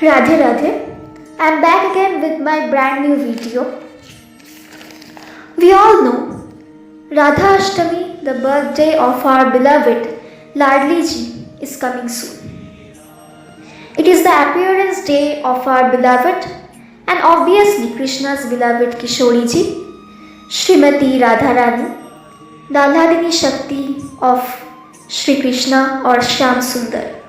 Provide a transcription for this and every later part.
Radhe Radhe, I'm back again with my brand new video. We all know Radha Ashtami, the birthday of our beloved Ladli Ji, is coming soon. It is the appearance day of our beloved and obviously Krishna's beloved Kishori Ji, Srimati Radharani, the Alladini Shakti of Sri Krishna or Shyam Sundar.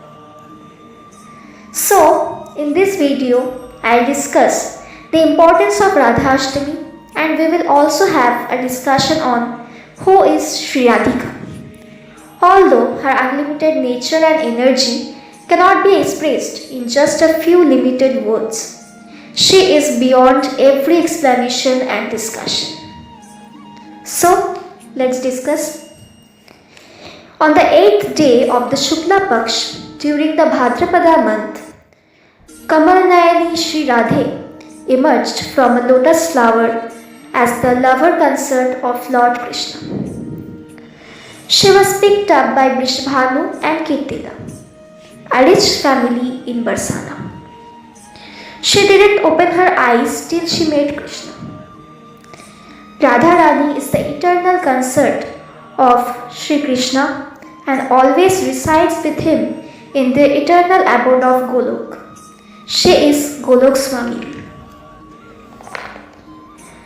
So, in this video, I'll discuss the importance of Radha Ashtami and we will also have a discussion on who is Sri Radhika. Although her unlimited nature and energy cannot be expressed in just a few limited words, she is beyond every explanation and discussion. So, let's discuss. On the 8th day of the Shukla Paksh, during the Bhadrapada month, Kamal Nayani Sri Radhe emerged from a lotus flower as the lover consort of Lord Krishna. She was picked up by Vrishabhanu and Kirtida, a rich family in Barsana. She didn't open her eyes till she met Krishna. Radharani is the eternal consort of Sri Krishna and always resides with him in the eternal abode of Golok. She is Golok Swami.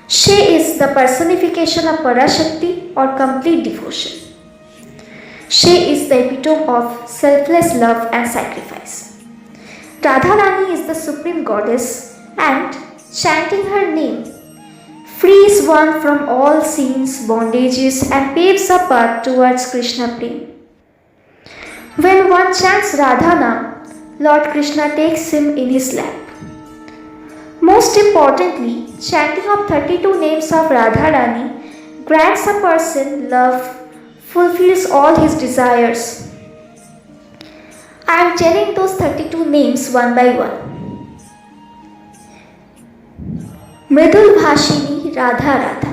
She is the personification of Parashakti or complete devotion. She is the epitome of selfless love and sacrifice. Radharani is the supreme goddess and chanting her name frees one from all sins, bondages and paves a path towards Krishna Prem. When one chants Radhana, Lord Krishna takes him in his lap. Most importantly, chanting of 32 names of Radharani grants a person love, fulfills all his desires. I am telling those 32 names one by one. Mridul Bhashini Radha Radha,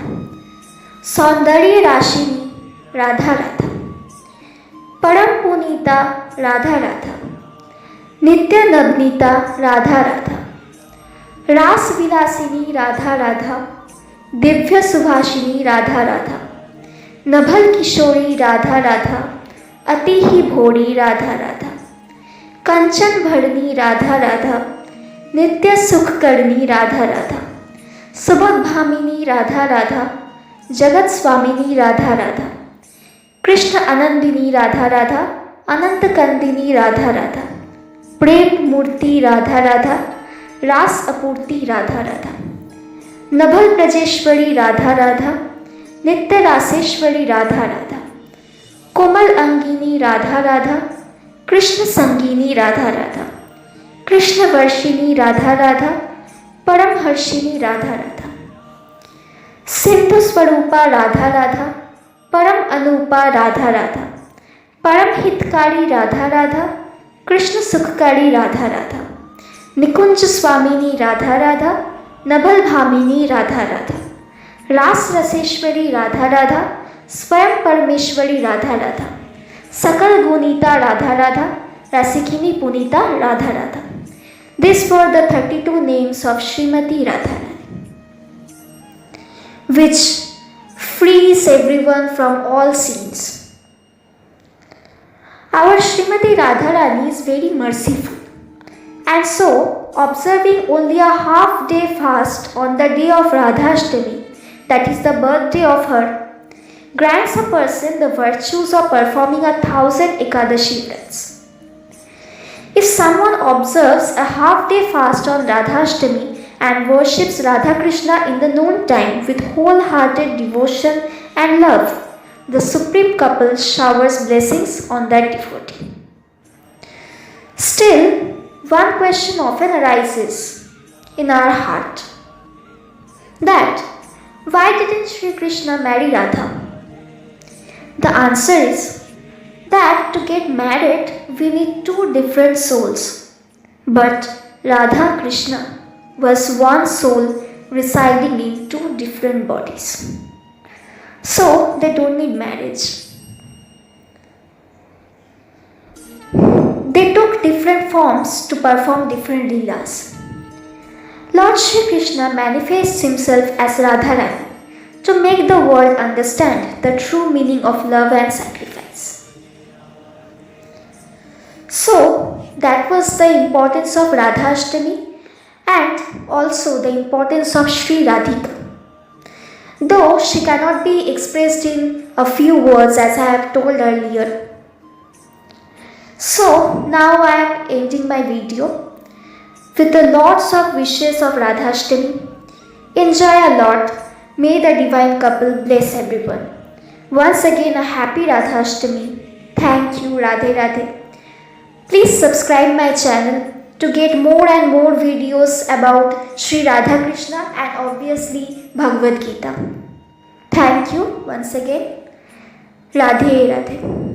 Saundarya Rashini Radha Radha, Param Punita Radha Radha, Nitya Nabnita Radha Radha, Ras Vilasini Radha Radha, Divya Subhashini Radha Radha, Nabhal Kishori Radha Radha, Atihi Bhori Radha Radha, Kanchan Bharni Radha Radha, Nitya Sukh Karni Radha Radha, Subodh Bhamini Radha Radha, Jagat Swamini Radha Radha, Krishna Anandini Radha Radha, Ananta Kandini Radha Radha, Prem Murti Radha Radha, Ras Apurti Radha Radha, Nabhal Prajeshwari Radha Radha, Nitya Raseshwari Radha Radha, Komal Angini Radha Radha, Krishna Sangini Radha Radha, Krishna Varshini Radha Radha, Param Harshini Radha Radha, Sindhu Swarupa Radha Radha, Param Anupa Radha Radha, Param Hitkari Radha Radha, Krishna Sukhkari Radha Radha, Nikunj Swamini Radha Radha, Nabhal Bhamini Radha Radha, Ras Raseshwari Radha Radha, Swayam Parameshwari Radha Radha, Sakal Gunita Radha Radha, Rasikini Punita Radha Radha. These were the 32 names of Srimati Radharani, which frees everyone from all sins. Our Srimati Radharani is very merciful, and so observing only a half-day fast on the day of Radha Ashtami, that is the birthday of her, grants a person the virtues of performing 1,000 Ekadashi vrats. If someone observes a half-day fast on Radha Ashtami and worships Radha Krishna in the noon time with wholehearted devotion and love, the supreme couple showers blessings on that devotee. Still, one question often arises in our heart, that why didn't Sri Krishna marry Radha? The answer is that to get married we need two different souls, but Radha Krishna was one soul residing in two different bodies, so they don't need marriage. They took different forms to perform different leelas. Lord Shri Krishna manifests himself as Radharani to make the world understand the true meaning of love and sacrifice. So, that was the importance of Radhashtami and also the importance of Sri Radhika. Though she cannot be expressed in a few words as I have told earlier. So, now I am ending my video with the lots of wishes of Radhashtami. Enjoy a lot. May the divine couple bless everyone. Once again, a happy Radhashtami. Thank you, Radhe Radhe. Please subscribe my channel to get more and more videos about Sri Radha Krishna and obviously Bhagavad Gita. Thank you once again. Radhe Radhe.